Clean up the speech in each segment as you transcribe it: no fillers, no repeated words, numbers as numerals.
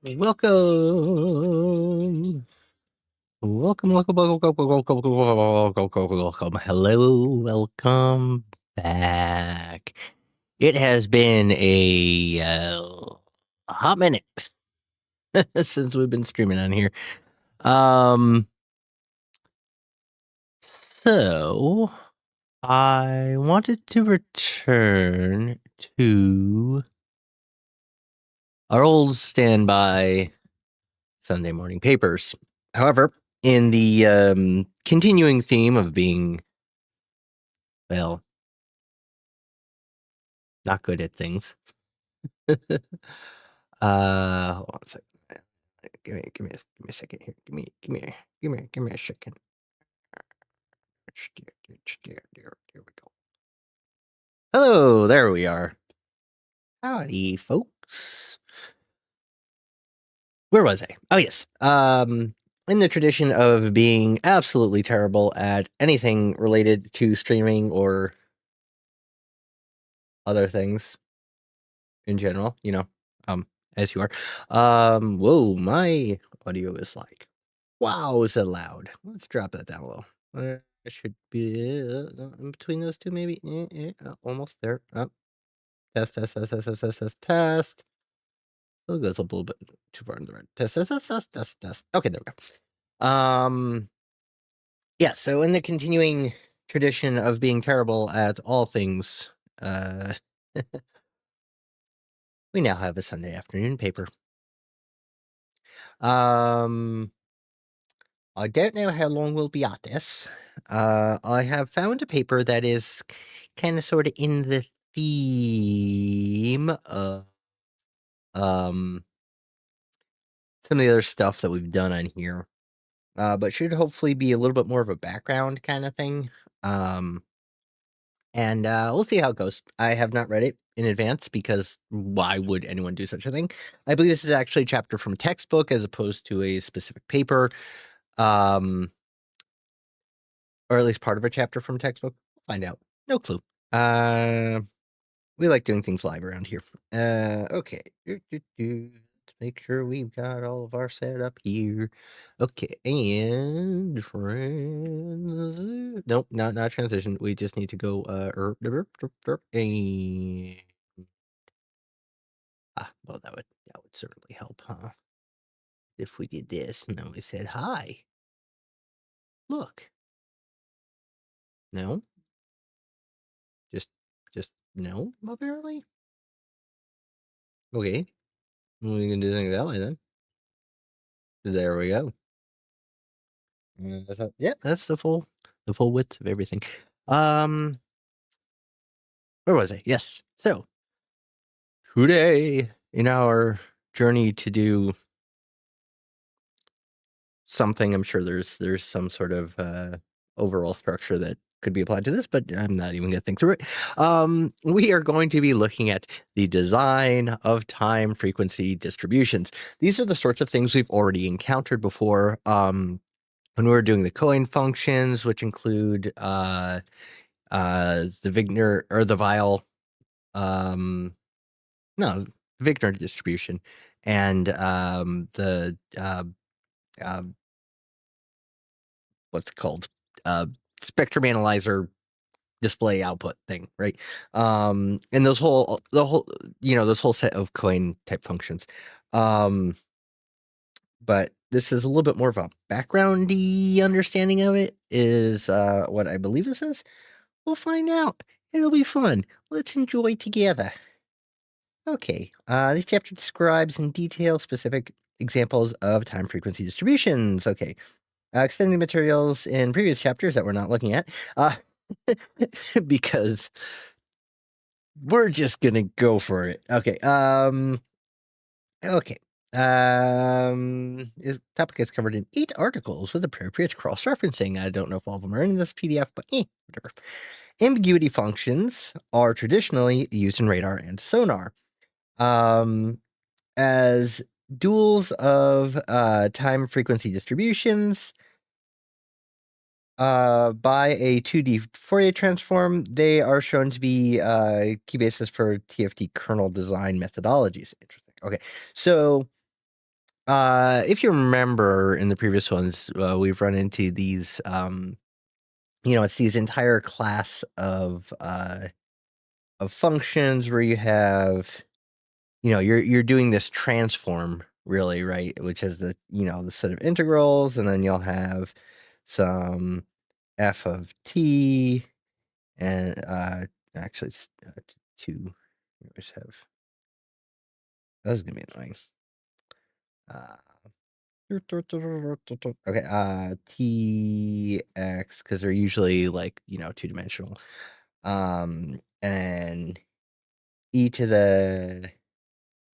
Welcome. Welcome. Hello, welcome back. It has been a hot minute since we've been streaming on here. So I wanted to return to our old standby Sunday morning papers. However, in the continuing theme of being, well, not good at things. Hold on a second. Give me a second here. Give me a second. There we go. Hello, there we are. Howdy, folks. Where was I? Oh yes. In the tradition of being absolutely terrible at anything related to streaming or other things in general, as you are. Whoa, my audio is like, wow, is it loud? Let's drop that down a little. It should be in between those two, maybe. Almost there. Oh, test. Oh, goes up a little bit too far in the right. Test. Okay, there we go. Yeah. So in the continuing tradition of being terrible at all things, we now have a Sunday afternoon paper. I don't know how long we'll be at this. I have found a paper that is kind of sort of in the theme of some of the other stuff that we've done on here, but should hopefully be a little bit more of a background kind of thing. And we'll see how it goes. I have not read it in advance because why would anyone do such a thing? I believe this is actually a chapter from a textbook as opposed to a specific paper. Or at least part of a chapter from textbook. We'll find out. No clue. We like doing things live around here. Okay. Let's make sure we've got all of our setup here. Okay, and friends. Nope, not transition. We just need to go and well that would certainly help, huh? If we did this and then we said hi. Look. No? Just no, apparently? Okay. We can do things that way then. There we go. Yeah, that's the full width of everything. Where was I? Yes. So today in our journey to do something, I'm sure there's some sort of overall structure that could be applied to this, but I'm not even gonna think through it. We are going to be looking at the design of time frequency distributions. These are the sorts of things we've already encountered before. When we were doing the coin functions, which include the Wigner or the Weil, no, Wigner distribution, and the what's it called, spectrum analyzer display output thing, right? And this whole set of coin type functions. But this is a little bit more of a backgroundy understanding of it, is what I believe this is. We'll find out. It'll be fun. Let's enjoy together. Okay, this chapter describes in detail specific examples of time frequency distributions. Okay, extending materials in previous chapters that we're not looking at, because we're just gonna go for it. Okay, okay. This topic is covered in 8 articles with appropriate cross-referencing. I don't know if all of them are in this PDF, but whatever. Ambiguity functions are traditionally used in radar and sonar as duals of time frequency distributions by a 2D Fourier transform. They are shown to be key basis for TFT kernel design methodologies. Interesting. Okay, so If you remember in the previous ones, we've run into these, it's these entire class of functions where you have, you're doing this transform really, right? Which is the set of integrals, and then you'll have some f of t, and actually it's two. We always have. That is gonna be annoying. Okay, tx, because they're usually like two-dimensional. And e to the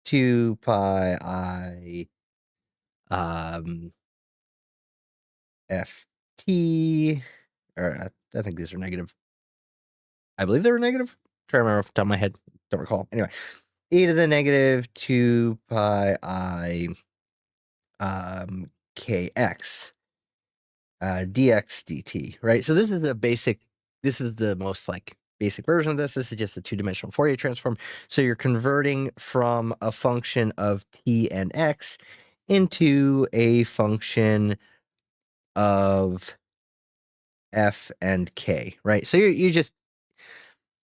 2 pi I ft, or I think these are negative. I believe they were negative. Try to remember off the top of my head. Don't recall. Anyway, e to the negative 2 pi I kx dx dt, right? So this is the most like basic version of this. This is just a two-dimensional Fourier transform. So you're converting from a function of t and x into a function of f and k, right? So you just,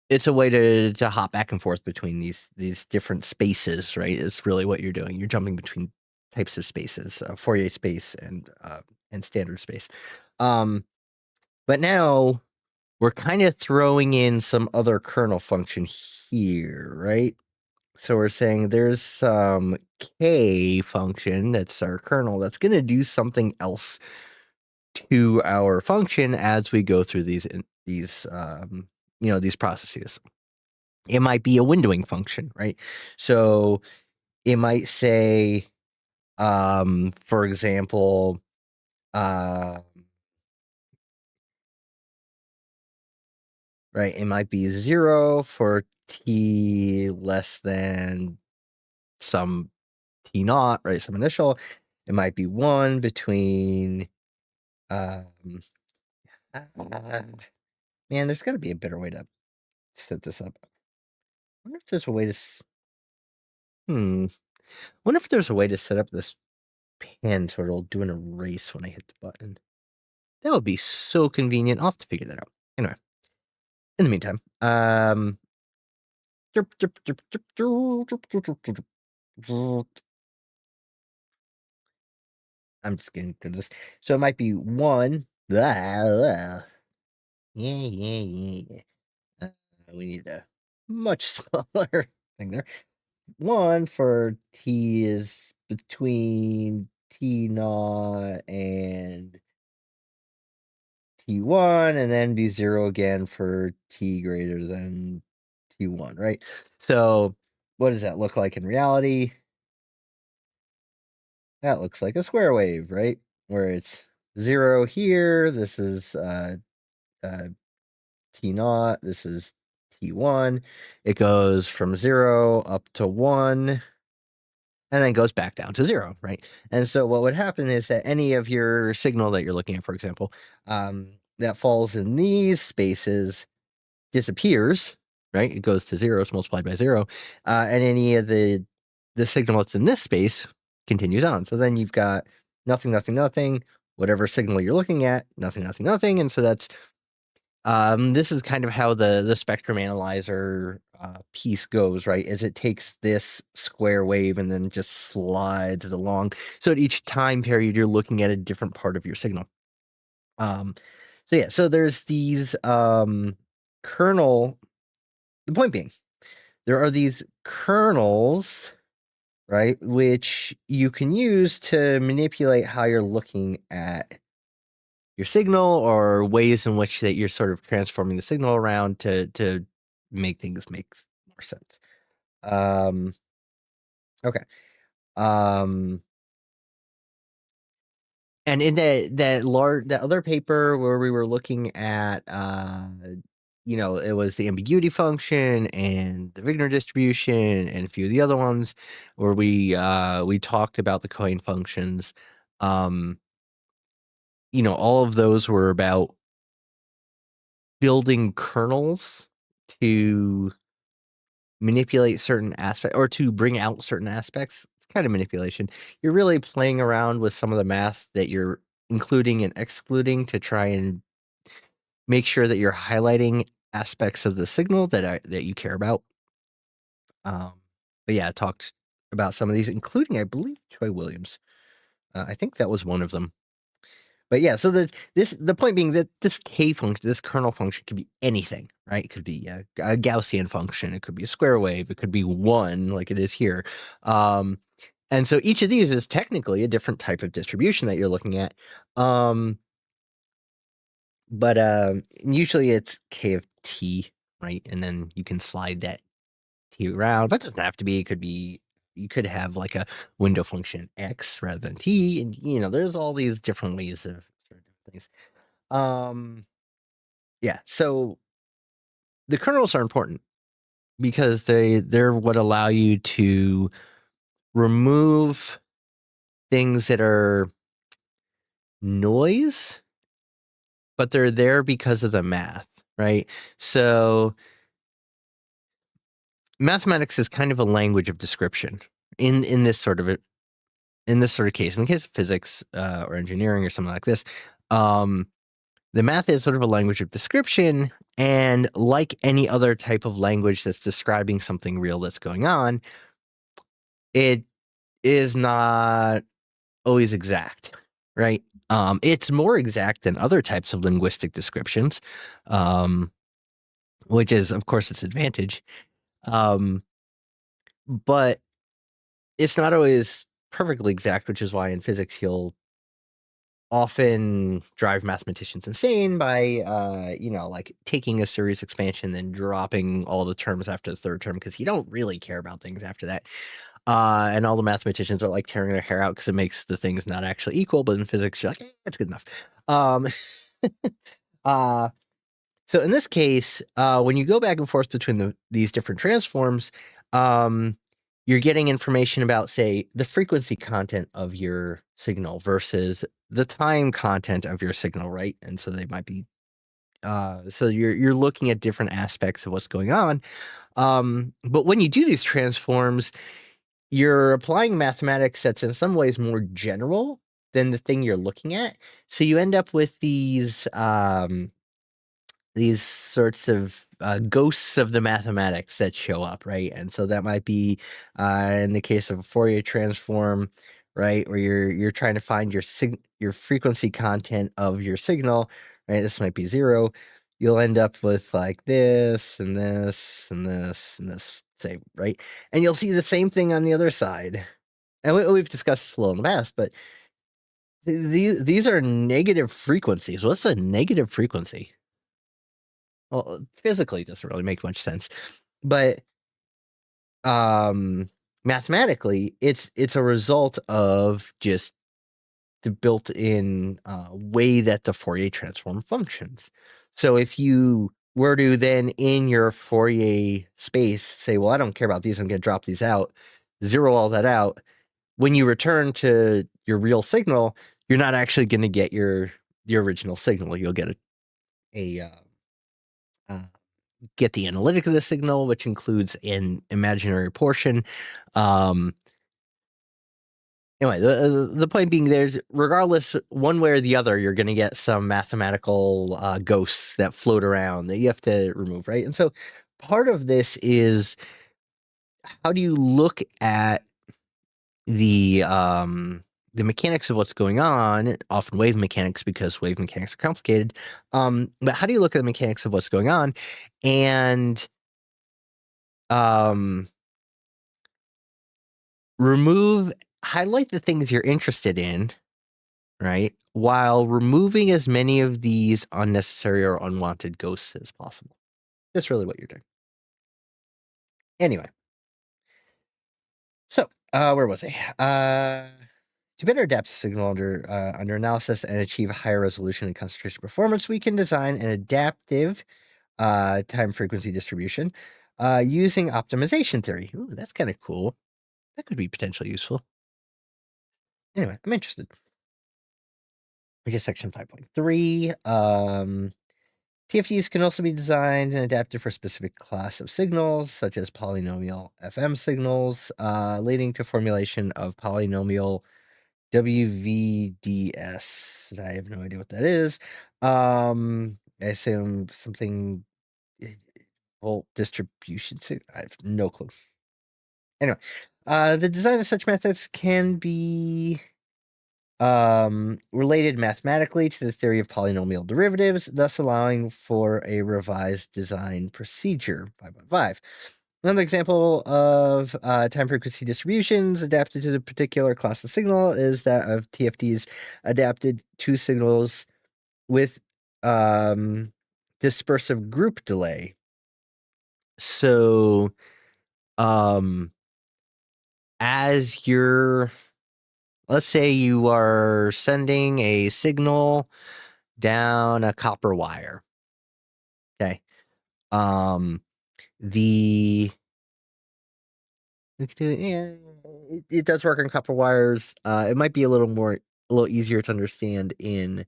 it's a way to hop back and forth between these different spaces, right? It's really what you're doing. You're jumping between types of spaces, Fourier space and standard space. But now we're kind of throwing in some other kernel function here, right? So we're saying there's some k function that's our kernel that's going to do something else to our function as we go through these processes. It might be a windowing function, right? So it might say, for example, right, it might be 0 for t less than some t naught, right? Some initial. It might be 1 between, man, there's got to be a better way to set this up. I wonder if there's a way to, wonder if there's a way to set up this pen so it'll do an erase when I hit the button. That would be so convenient. I'll have to figure that out. Anyway, in the meantime, I'm just getting good at this. So it might be 1. Yeah. We need a much smaller thing there. 1 for t is between t naught and t1, and then be 0 again for t greater than t1, right? So what does that look like in reality? That looks like a square wave, right? Where it's 0 here, this is t naught, this is t1. It goes from 0 up to 1, and then goes back down to 0, right? And so what would happen is that any of your signal that you're looking at, for example, that falls in these spaces disappears, right? It goes to 0, it's multiplied by 0, and any of the signal that's in this space continues on. So then you've got nothing, nothing, nothing, whatever signal you're looking at, nothing, nothing, nothing, and so that's this is kind of how the spectrum analyzer piece goes, right? Is it takes this square wave and then just slides it along. So at each time period, you're looking at a different part of your signal. So yeah, so there's these kernel. The point being, there are these kernels, right, which you can use to manipulate how you're looking at your signal, or ways in which that you're sort of transforming the signal around to make things make more sense. Okay. And in that other paper where we were looking at, it was the ambiguity function and the Wigner distribution and a few of the other ones where we talked about the coin functions. All of those were about building kernels to manipulate certain aspects or to bring out certain aspects. it's kind of manipulation. You're really playing around with some of the math that you're including and excluding to try and make sure that you're highlighting aspects of the signal that you care about. Um, but yeah, I talked about some of these, including, I believe, Troy Williams. I think that was one of them. But yeah, so the point being that this K function, this kernel function, could be anything, right? It could be a Gaussian function, it could be a square wave, it could be one, like it is here. And so each of these is technically a different type of distribution that you're looking at. But usually it's K of t, right? And then you can slide that t around. That doesn't have to be. It could be. You could have like a window function x rather than t, and there's all these different ways of sort of doing things. Yeah. So the kernels are important because they're what allow you to remove things that are noise, but they're there because of the math, right? So mathematics is kind of a language of description in this sort of case. In the case of physics or engineering or something like this, the math is sort of a language of description, and like any other type of language that's describing something real that's going on, it is not always exact, right? It's more exact than other types of linguistic descriptions, which is, of course, its advantage. But it's not always perfectly exact, which is why in physics you'll often drive mathematicians insane by, like taking a series expansion, then dropping all the terms after the third term because you don't really care about things after that. And all the mathematicians are like tearing their hair out because it makes the things not actually equal. But in physics, you're like, that's good enough. Um, uh, so in this case, when you go back and forth between these different transforms, you're getting information about, say, the frequency content of your signal versus the time content of your signal, right? And so they might be so you're looking at different aspects of what's going on. But when you do these transforms, you're applying mathematics that's in some ways more general than the thing you're looking at. So you end up with these sorts of ghosts of the mathematics that show up, right? And so that might be in the case of a Fourier transform, right, where you're trying to find your frequency content of your signal, right? This might be 0. You'll end up with like this and this and this and this, say, right? And you'll see the same thing on the other side. And we've discussed this a little in the past, but these are negative frequencies. What's a negative frequency? Well, physically it doesn't really make much sense, but mathematically it's a result of just the built-in way that the Fourier transform functions. So if you were to then in your Fourier space say, well, I don't care about these, I'm going to drop these out, zero all that out, when you return to your real signal, you're not actually going to get your original signal. You'll get uh, get the analytic of the signal, which includes an imaginary portion. Anyway, the point being, there's, regardless, one way or the other, you're going to get some mathematical ghosts that float around that you have to remove, right? And so part of this is, how do you look at the mechanics of what's going on, often wave mechanics, because wave mechanics are complicated. But how do you look at the mechanics of what's going on and highlight the things you're interested in, right? While removing as many of these unnecessary or unwanted ghosts as possible. That's really what you're doing. Anyway. So, where was I? To better adapt the signal under analysis and achieve higher resolution and concentration performance, we can design an adaptive time frequency distribution using optimization theory. Ooh, that's kind of cool. That could be potentially useful. Anyway, I'm interested. Which is section 5.3. TFTs can also be designed and adapted for a specific class of signals, such as polynomial FM signals, leading to formulation of polynomial WVDS. I have no idea what that is. I assume something volt distribution. I have no clue. Anyway, the design of such methods can be related mathematically to the theory of polynomial derivatives, thus allowing for a revised design procedure. 5.5. Another example of time frequency distributions adapted to the particular class of signal is that of TFTs adapted to signals with dispersive group delay. So, as you're, let's say you are sending a signal down a copper wire. Okay. The we could do it. Yeah, it does work on copper wires. It might be a little easier to understand in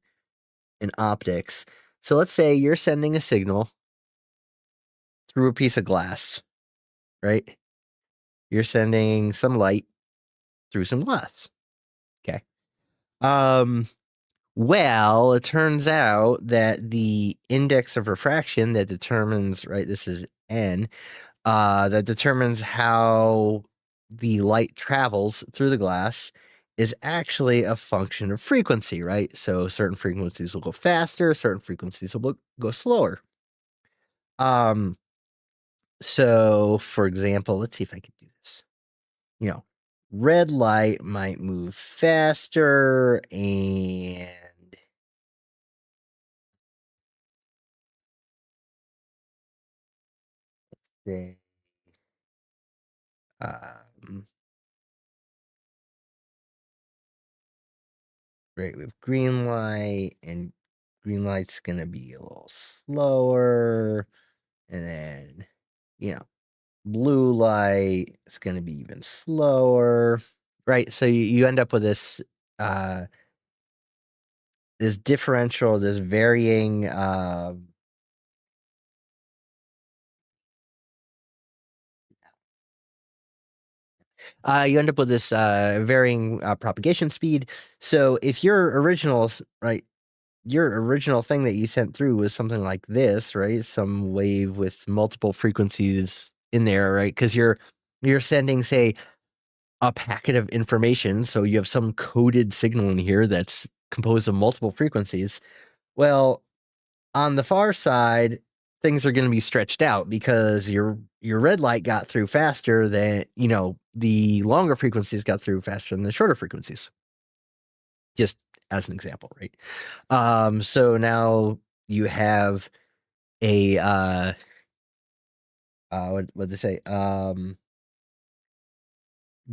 optics. So let's say you're sending a signal through a piece of glass, right? You're sending some light through some glass. Okay. Well, it turns out that the index of refraction that determines, right, this is n, that determines how the light travels through the glass is actually a function of frequency, right? So certain frequencies will go faster, certain frequencies will go slower. So for example, let's see if I can do this. You know, red light might move faster and then right, with green light, and green light's gonna be a little slower, and then, blue light is gonna be even slower, right? So you end up with this, this differential, this varying, you end up with this varying propagation speed. So if your original, right, your original thing that you sent through was something like this, right? Some wave with multiple frequencies in there, right? Because you're sending, say, a packet of information, so you have some coded signal in here that's composed of multiple frequencies. Well, on the far side, things are going to be stretched out because your red light got through faster than, the longer frequencies got through faster than the shorter frequencies. Just as an example, right? So now you have a what they say?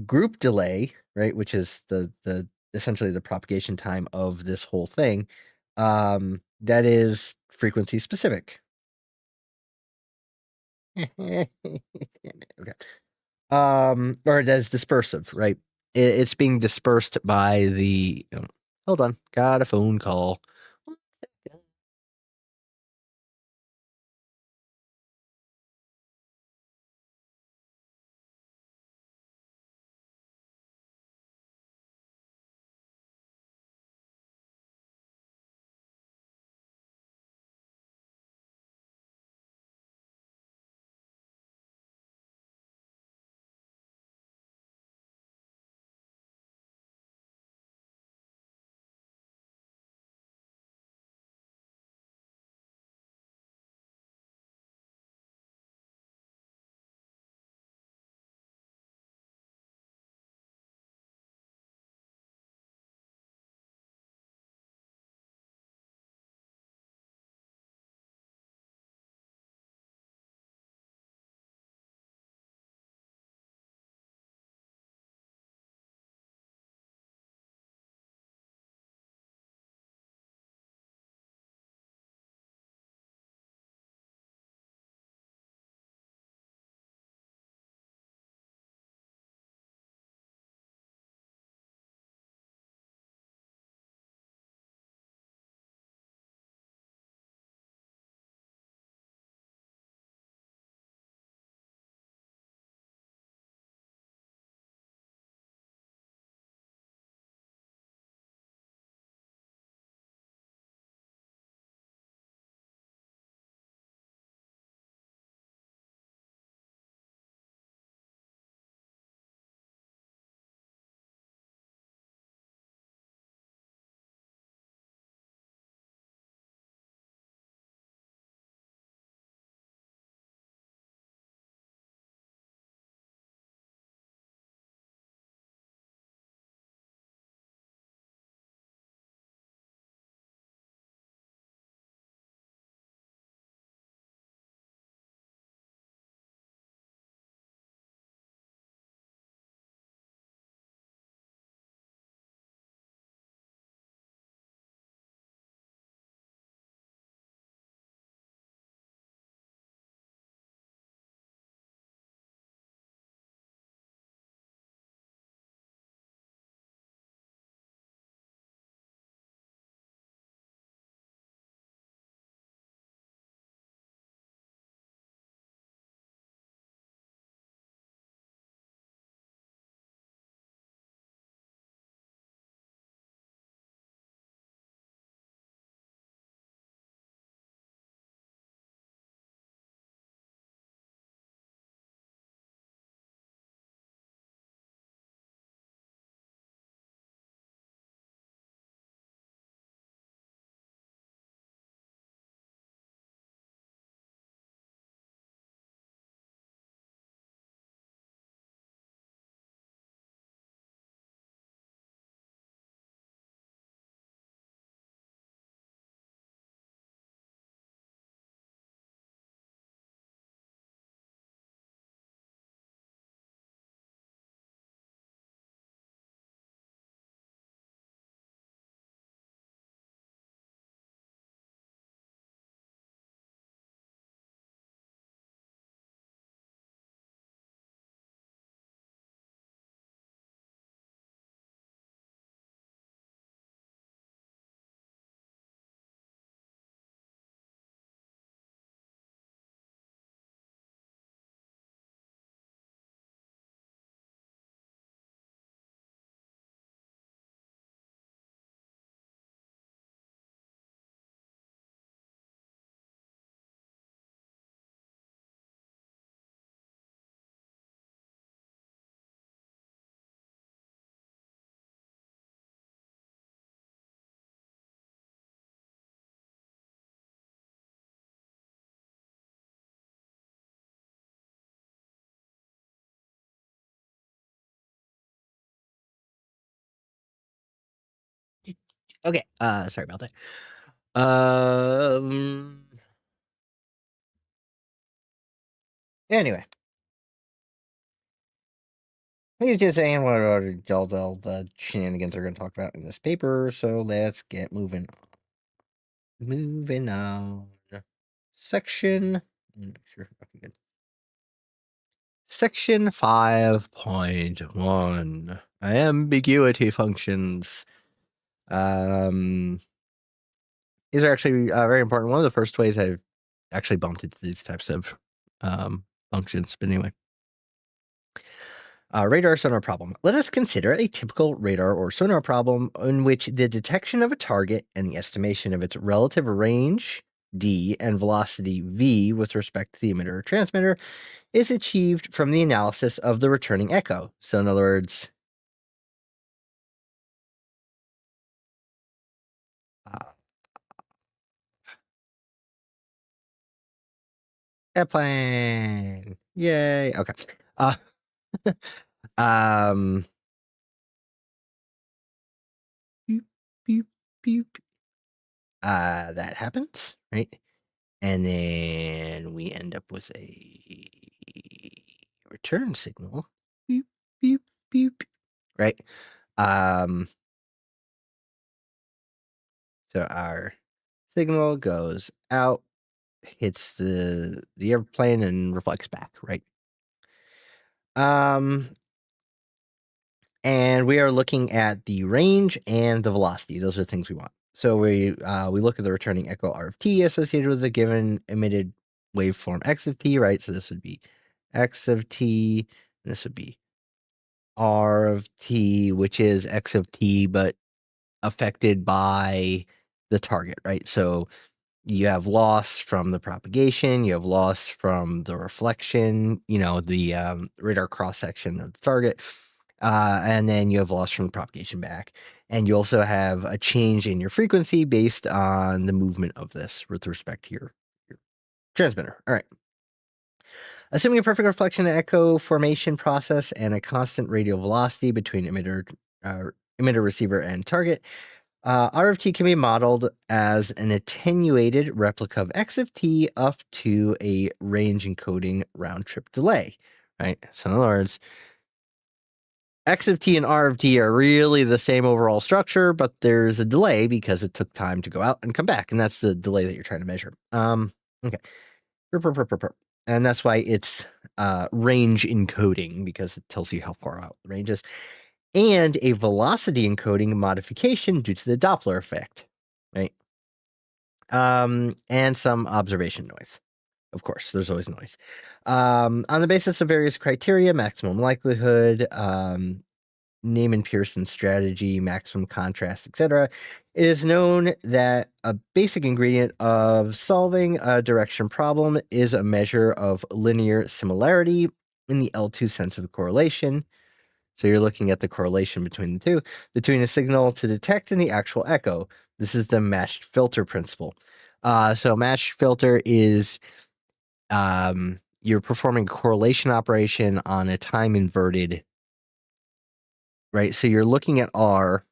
Group delay, right? Which is the essentially the propagation time of this whole thing. That is frequency specific. Okay. Or it is dispersive, right? It's being dispersed by the. Hold on, got a phone call. Okay, sorry about that. Anyway, he's just saying what all the shenanigans are going to talk about in this paper, so let's get moving on. Moving on. Section. Make sure. Okay, good. Section 5.1. Ambiguity functions. These are actually very important. One of the first ways I've actually bumped into these types of functions. But anyway. Radar sonar problem. Let us consider a typical radar or sonar problem in which the detection of a target and the estimation of its relative range, d, and velocity, v, with respect to the emitter or transmitter, is achieved from the analysis of the returning echo. So in other words, airplane. Yay. Okay. Uh, um, Beep, beep, beep. That happens, right? And then we end up with a return signal. Beep, beep, beep. Right? So our signal goes out, hits the airplane, and reflects back, right? And we are looking at the range and the velocity. Those are the things we want. So we look at the returning echo R of t associated with the given emitted waveform x of t, right? So this would be x of t, and this would be R of t, which is x of t, but affected by the target, right? So you have loss from the propagation, you have loss from the reflection, the radar cross section of the target, and then you have loss from the propagation back. And you also have a change in your frequency based on the movement of this with respect to your transmitter. All right. Assuming a perfect reflection and echo formation process and a constant radial velocity between emitter, receiver, and target, R of t can be modeled as an attenuated replica of x of t up to a range encoding round trip delay, right? So in other words, x of t and R of t are really the same overall structure, but there's a delay because it took time to go out and come back, and that's the delay that you're trying to measure. Okay. And that's why it's range encoding, because it tells you how far out the range is, and a velocity encoding modification due to the Doppler effect, right? And some observation noise. Of course, there's always noise. On the basis of various criteria, maximum likelihood, Neyman-Pearson strategy, maximum contrast, etc., it is known that a basic ingredient of solving a direction problem is a measure of linear similarity in the L2 sense of correlation. So you're looking at the correlation between the two, between a signal to detect and the actual echo. This is the matched filter principle. So matched filter is you're performing a correlation operation on a time inverted, right? So you're looking at R,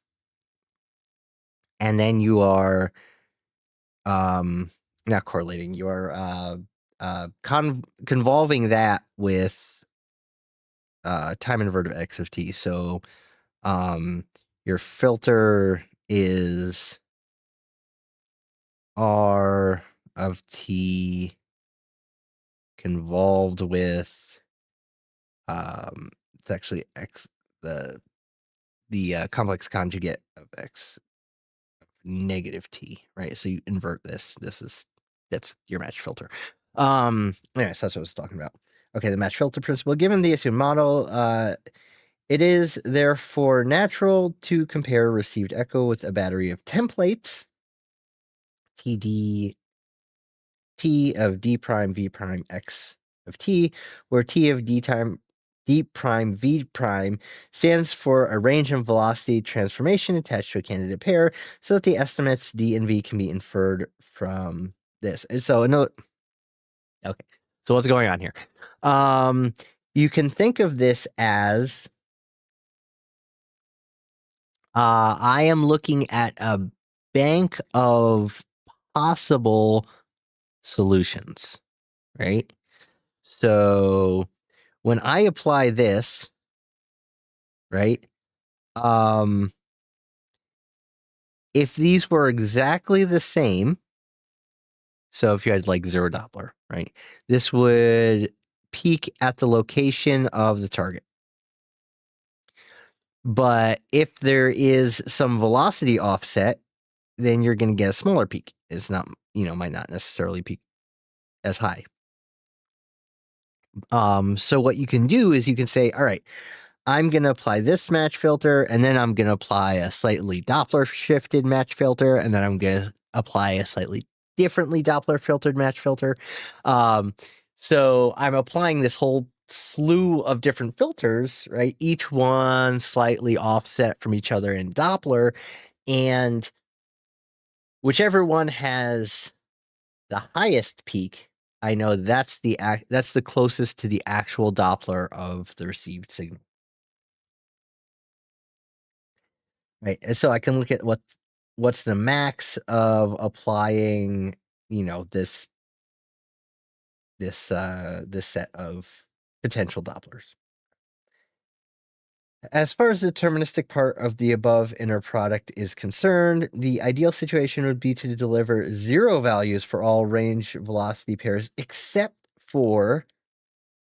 and then you are not correlating, you are convolving that with time inverted x of t. So your filter is R of t convolved with it's actually x, the complex conjugate of x negative t, right? So you invert this. That's your match filter. Anyways, that's what I was talking about. Okay, the match filter principle. Given the assumed model, it is therefore natural to compare received echo with a battery of templates, T of d prime v prime x of t, where t of d prime v prime stands for a range and velocity transformation attached to a candidate pair, so that the estimates d and v can be inferred from this. And so okay, so what's going on here? You can think of this as I am looking at bank of possible solutions, right? So when I apply this, right? If these were exactly the same, so if you had like zero Doppler, right? This would peak at the location of the target. But if there is some velocity offset, then you're going to get a smaller peak. It's not, might not necessarily peak as high. So what you can do is you can say, all right, I'm going to apply this match filter, and then I'm going to apply a slightly Doppler shifted match filter, and then I'm going to apply a slightly differently Doppler filtered match filter. So I'm applying this whole slew of different filters, right? Each one slightly offset from each other in Doppler, and whichever one has the highest peak, I know that's the closest to the actual Doppler of the received signal. Right. And so I can look at what's the max of applying, this set of potential Dopplers. As far as the deterministic part of the above inner product is concerned, the ideal situation would be to deliver 0 values for all range velocity pairs except for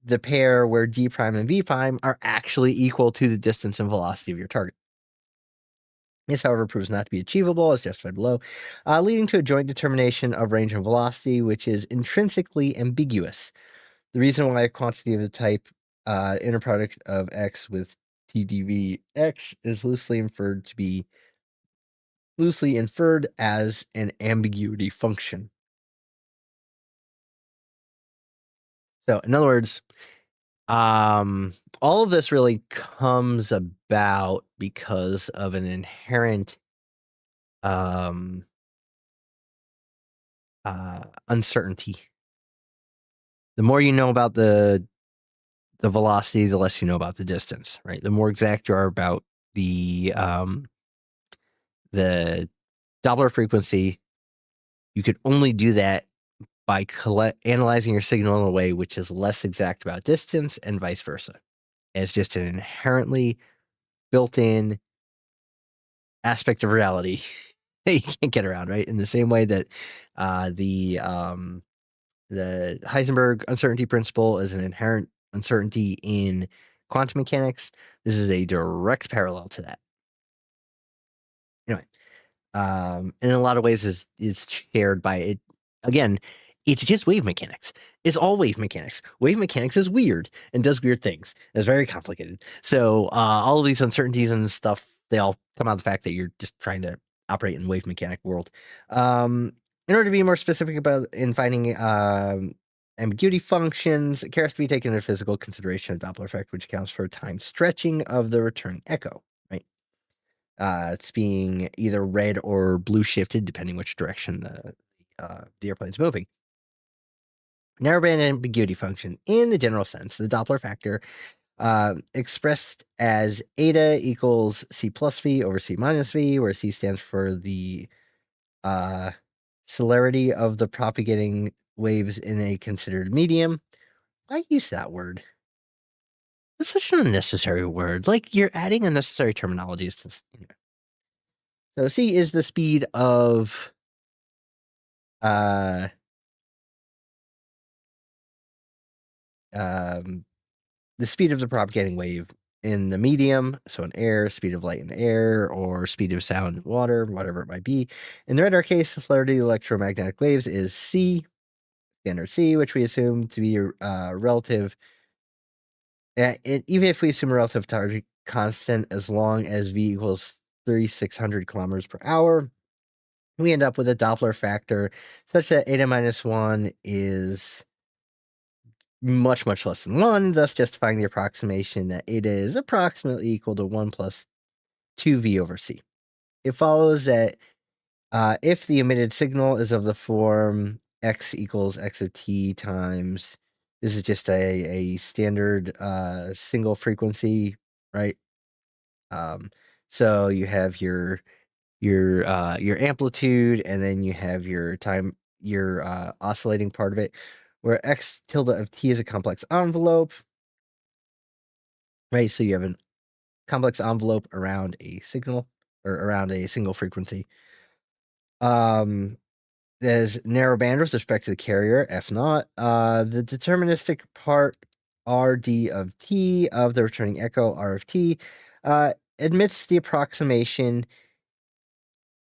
the pair where d prime and v prime are actually equal to the distance and velocity of your target. This, however, proves not to be achievable, as justified below, leading to a joint determination of range and velocity, which is intrinsically ambiguous. The reason why a quantity of the type inner product of x with TdVx is loosely inferred as an ambiguity function. So, in other words, all of this really comes about because of an inherent uncertainty. The more you know about the velocity, the less you know about the distance, right? The more exact you are about the Doppler frequency, you could only do that by analyzing your signal in a way which is less exact about distance and vice versa. It's just an inherently built-in aspect of reality that you can't get around, right? In the same way that the Heisenberg uncertainty principle is an inherent uncertainty in quantum mechanics. This is a direct parallel to that. Anyway, and in a lot of ways is shared by it. Again, it's just wave mechanics. It's all wave mechanics. Wave mechanics is weird and does weird things. It's very complicated. So all of these uncertainties and stuff, they all come out of the fact that you're just trying to operate in wave mechanic world. In order to be more specific about in finding ambiguity functions, care has to be taken into physical consideration of Doppler effect, which accounts for time stretching of the return echo, right? It's being either red or blue shifted, depending which direction the airplane's moving. Narrowband ambiguity function. In the general sense, the Doppler factor expressed as eta equals C plus V over C minus V, where C stands for the celerity of the propagating waves in a considered medium. Why use that word? It's such an unnecessary word. Like, you're adding unnecessary terminologies to this. So C is the speed of the speed of the propagating wave in the medium, so in air, speed of light in air, or speed of sound in water, whatever it might be. In the radar case, the celerity of electromagnetic waves is C, standard C, which we assume to be relative. Even if we assume a relative target constant, as long as V equals 3,600 kilometers per hour, we end up with a Doppler factor such that eta minus 1 is much, much less than 1, thus justifying the approximation that eta is approximately equal to 1 plus 2V over C. It follows that if the emitted signal is of the form x equals x of t times, this is just a standard single frequency, right? So you have your your amplitude, and then you have your time, your oscillating part of it, where x tilde of t is a complex envelope, right? So you have a complex envelope around a signal or around a single frequency. There's narrow band with respect to the carrier, F naught. The deterministic part, RD of T, of the returning echo, R of T, admits the approximation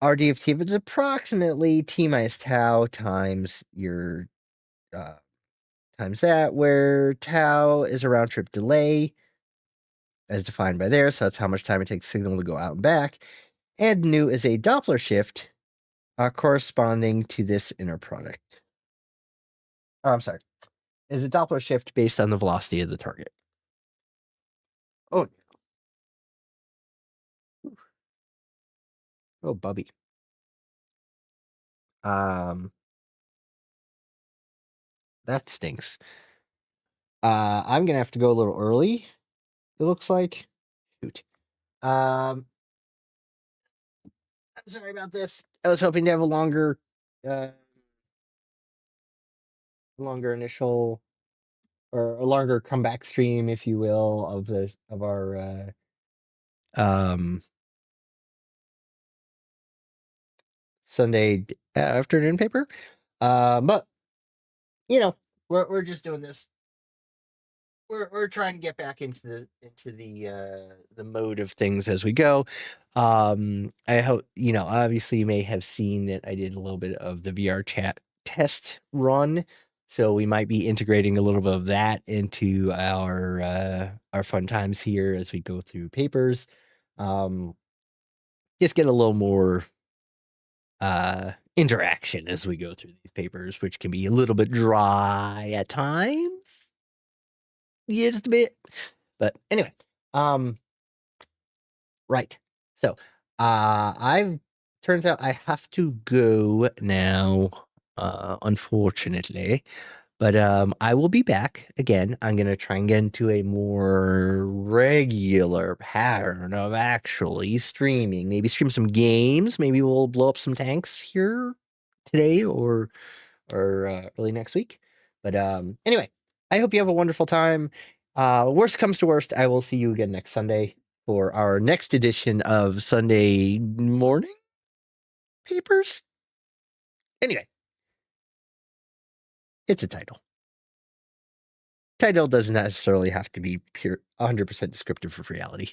RD of T, but it's approximately T minus tau times your, times that, where tau is a round trip delay, as defined by there, so that's how much time it takes signal to go out and back, and nu is a Doppler shift, corresponding to this inner product. Oh, I'm sorry. Is a Doppler shift based on the velocity of the target. Oh. Oh, Bubby. That stinks. I'm gonna have to go a little early, it looks like. Shoot. I'm sorry about this. I was hoping to have a longer initial or a longer comeback stream, if you will, of our Sunday afternoon paper. But you know, we're just doing this. We're trying to get back into the mode of things as we go. I hope, obviously you may have seen that I did a little bit of the VR chat test run, so we might be integrating a little bit of that into our fun times here as we go through papers. Just get a little more interaction as we go through these papers, which can be a little bit dry at times. Yeah, just a bit. But anyway, right. So, turns out I have to go now, unfortunately. But I will be back again. I'm gonna try and get into a more regular pattern of actually streaming. Maybe stream some games. Maybe we'll blow up some tanks here today or early next week. But anyway, I hope you have a wonderful time. Worst comes to worst, I will see you again next Sunday for our next edition of Sunday morning papers. Anyway, it's a title. Title doesn't necessarily have to be pure 100% descriptive of reality.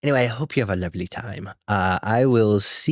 Anyway, I hope you have a lovely time. I will see